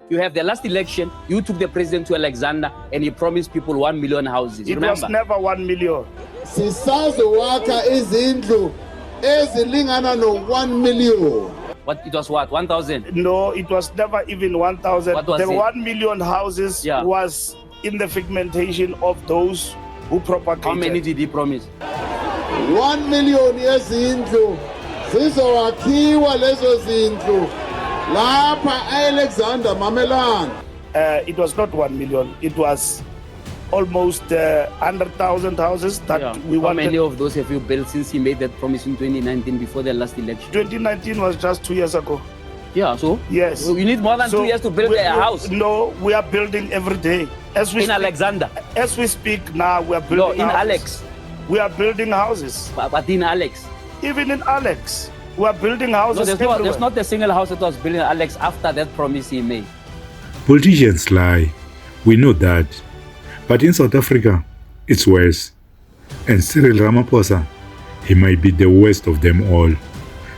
You have the last election, you took the president to Alexander and he promised people 1 million houses. It was never 1 million. Sisazowakha izindlu ezilingana no-1 million. What, it was what, 1,000? No, it was never even 1,000. The 1 million houses was in the figmentation of those who propagated. How many did he promise? 1 million yezindlu zizowakhiwa lezo zindlu lapha Alexander Mamelane. It was not 1 million. It was almost 100,000 houses that we wanted. How many of those have you built since he made that promise in 2019 before the last election? 2019 was just 2 years ago. Yeah, so? Yes. So you need more than 2 years to build a house? No, we are building every day. As we in Alexander? As we speak now, we are building in houses. Alex? We are building houses. But in Alex? Even in Alex. We are building houses everywhere. There's not a single house that was built in Alex after that promise he made. Politicians lie. We know that. But in South Africa, it's worse. And Cyril Ramaphosa, he might be the worst of them all.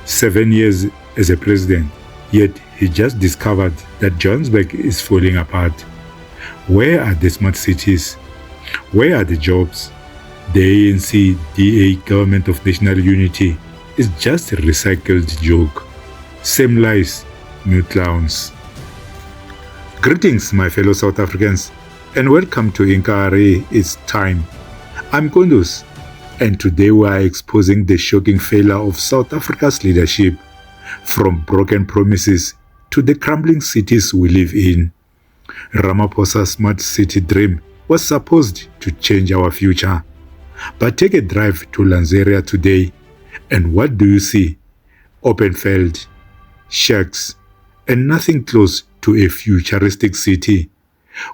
7 years as a president, yet he just discovered that Johannesburg is falling apart. Where are the smart cities? Where are the jobs? The ANC-DA Government of National Unity is just a recycled joke. Same lies, new clowns. Greetings, my fellow South Africans, and welcome to Inkarhi. It's time. I'm Kondos, and today we are exposing the shocking failure of South Africa's leadership, from broken promises to the crumbling cities we live in. Ramaphosa's smart city dream was supposed to change our future. But take a drive to Lanseria today, and what do you see? Open field, shacks, and nothing close to a futuristic city.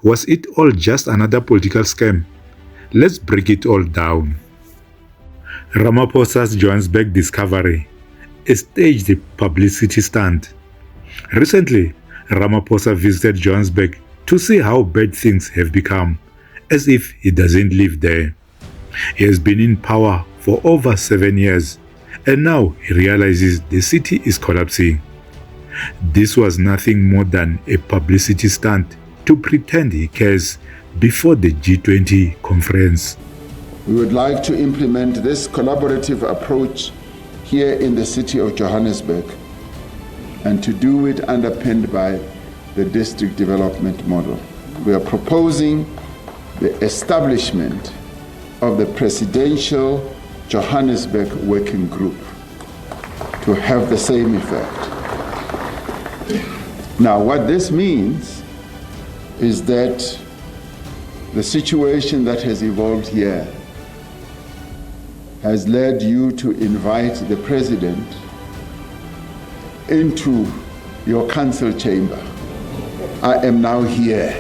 Was it all just another political scam? Let's break it all down. Ramaphosa's Johannesburg discovery, a staged publicity stunt. Recently, Ramaphosa visited Johannesburg to see how bad things have become, as if he doesn't live there. He has been in power for over 7 years, and now he realizes the city is collapsing. This was nothing more than a publicity stunt to pretend he cares before the G20 conference. We would like to implement this collaborative approach here in the city of Johannesburg, and to do it underpinned by the district development model. We are proposing the establishment of the Presidential Johannesburg Working Group to have the same effect. Now, what this means is that the situation that has evolved here has led you to invite the President into your council chamber. I am now here.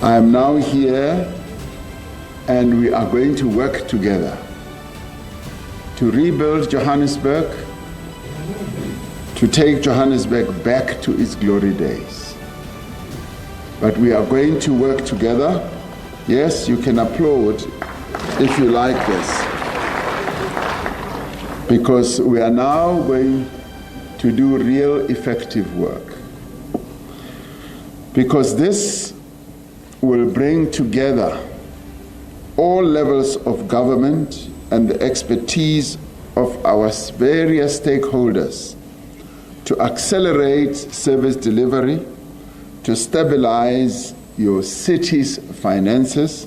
I am now here, and we are going to work together to rebuild Johannesburg, to take Johannesburg back to its glory days. But we are going to work together. Yes, you can applaud if you like this, because we are now going to do real effective work. Because this will bring together all levels of government and the expertise of our various stakeholders to accelerate service delivery, to stabilize your city's finances,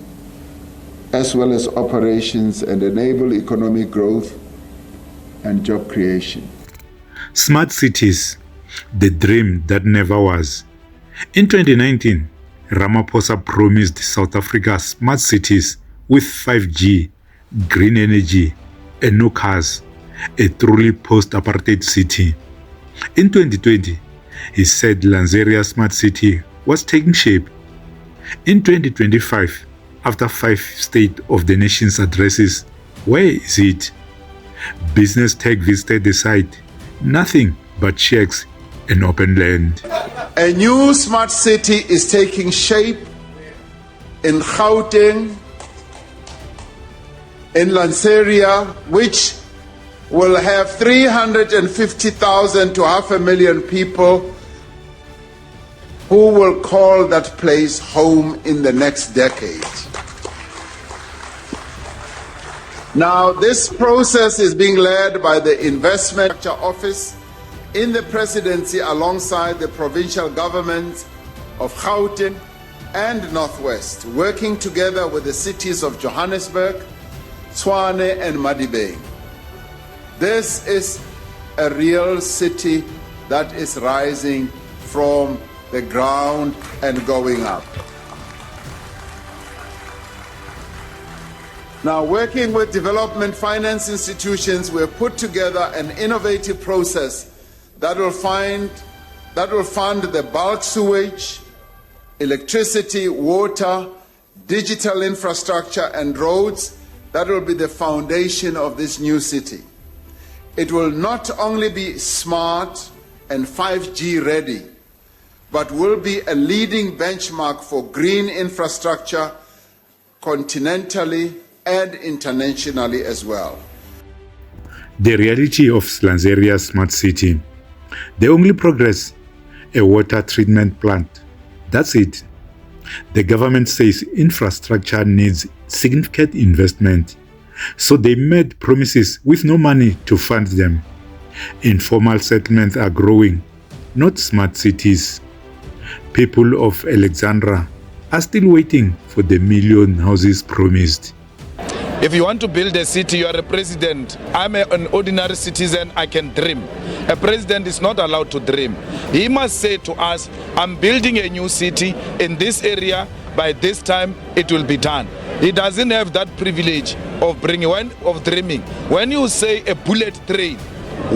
as well as operations, and enable economic growth and job creation. Smart cities, the dream that never was. In 2019, Ramaphosa promised South Africa smart cities with 5G, green energy, and no cars, a truly post-apartheid city. In 2020, he said Lanseria Smart City was taking shape. In 2025, after 5 State of the Nation's addresses, where is it? Business Tech visited the site, nothing but shacks and open land. A new smart city is taking shape in Gauteng, in Lanseria, which will have 350,000 to 500,000 people who will call that place home in the next decade. Now, this process is being led by the Investment Office in the presidency alongside the provincial governments of Gauteng and Northwest, working together with the cities of Johannesburg, Tshwane and Madibeng. This is a real city that is rising from the ground and going up. Now, working with development finance institutions, we have put together an innovative process that will fund the bulk sewage, electricity, water, digital infrastructure and roads that will be the foundation of this new city. It will not only be smart and 5G ready, but will be a leading benchmark for green infrastructure continentally and internationally as well. The reality of Lanseria Smart City. The only progress, a water treatment plant. That's it. The government says infrastructure needs significant investment, so they made promises with no money to fund them. Informal settlements are growing, not smart cities. People of Alexandra are still waiting for the million houses promised. If you want to build a city, you are a president. I'm an ordinary citizen, I can dream. A president is not allowed to dream. He must say to us, I'm building a new city in this area, by this time it will be done. He doesn't have that privilege of dreaming. When you say a bullet train,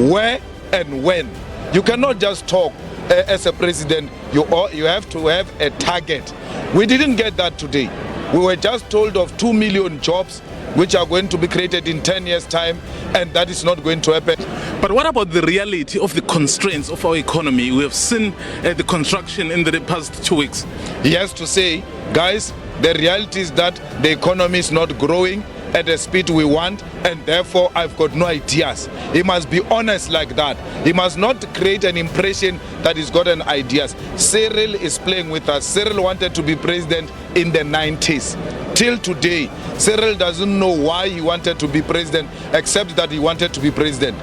where and when? You cannot just talk as a president. You have to have a target. We didn't get that today. We were just told of 2 million jobs which are going to be created in 10 years' time, and that is not going to happen. But what about the reality of the constraints of our economy? We have seen the construction in the past 2 weeks. He has to say, guys, the reality is that the economy is not growing at the speed we want, and therefore I've got no ideas. He must be honest like that. He must not create an impression that he's got an ideas. Cyril is playing with us. Cyril wanted to be president in the 90s. Till today, Cyril doesn't know why he wanted to be president, except that he wanted to be president.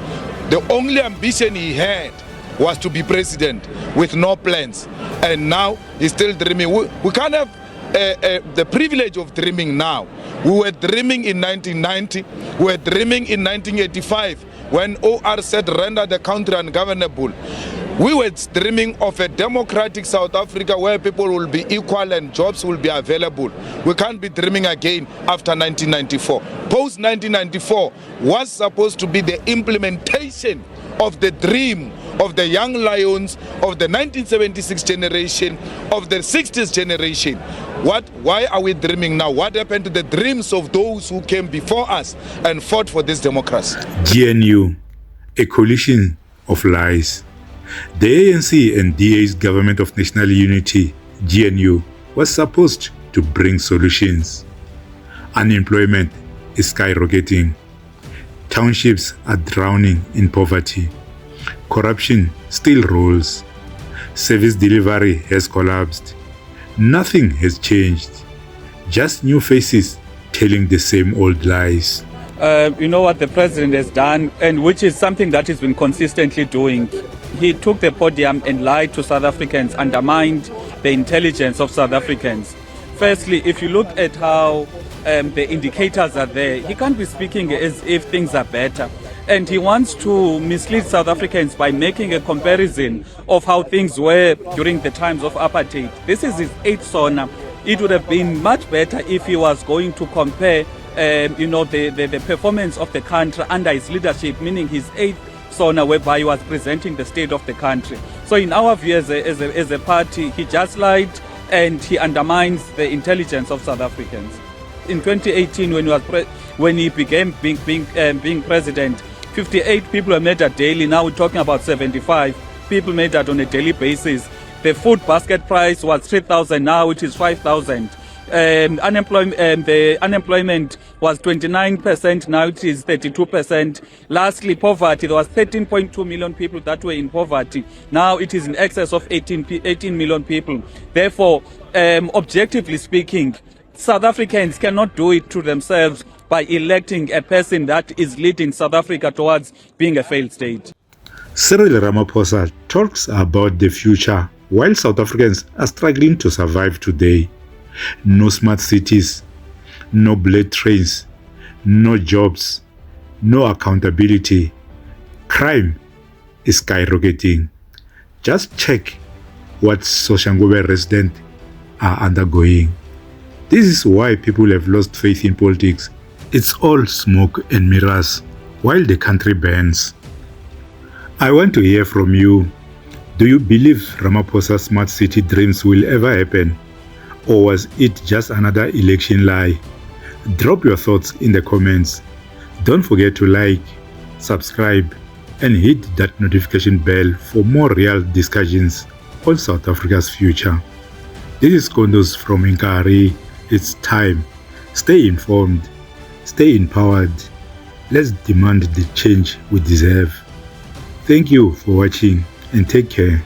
The only ambition he had was to be president with no plans. And now he's still dreaming. We can't have the privilege of dreaming now. We were dreaming in 1990, we were dreaming in 1985 when OR said render the country ungovernable. We were dreaming of a democratic South Africa where people will be equal and jobs will be available. We can't be dreaming again after 1994. Post 1994 was supposed to be the implementation of the dream of the young lions of the 1976 generation, of the 60s generation. Why are we dreaming now? What happened to the dreams of those who came before us and fought for this democracy? GNU, a coalition of lies. The ANC and DA's Government of National Unity, GNU, was supposed to bring solutions. Unemployment is skyrocketing. Townships are drowning in poverty. Corruption still rolls. Service delivery has collapsed. Nothing has changed. Just new faces telling the same old lies. You know what the president has done, and which is something that he's been consistently doing. He took the podium and lied to South Africans, undermined the intelligence of South Africans. Firstly, if you look at how the indicators are there, he can't be speaking as if things are better. And he wants to mislead South Africans by making a comparison of how things were during the times of apartheid. This is his 8th SONA. It would have been much better if he was going to compare the performance of the country under his leadership, meaning his 8th SONA, whereby he was presenting the state of the country. So in our view as a party, he just lied and he undermines the intelligence of South Africans. In 2018, when he became being president, 58 people were murdered daily. Now we're talking about 75 people murdered on a daily basis. The food basket price was 3,000. Now it is 5,000. The unemployment was 29%, now it is 32%. Lastly, poverty, there was 13.2 million people that were in poverty. Now it is in excess of 18 million people. Therefore, objectively speaking, South Africans cannot do it to themselves by electing a person that is leading South Africa towards being a failed state. Cyril Ramaphosa talks about the future while South Africans are struggling to survive today. No smart cities, no bullet trains, no jobs, no accountability. Crime is skyrocketing. Just check what Soshanguve residents are undergoing. This is why people have lost faith in politics. It's all smoke and mirrors while the country burns. I want to hear from you. Do you believe Ramaphosa's smart city dreams will ever happen? Or was it just another election lie? Drop your thoughts in the comments. Don't forget to like, subscribe, and hit that notification bell for more real discussions on South Africa's future. This is Kondos from Inkarhi. It's time. Stay informed. Stay empowered. Let's demand the change we deserve. Thank you for watching and take care.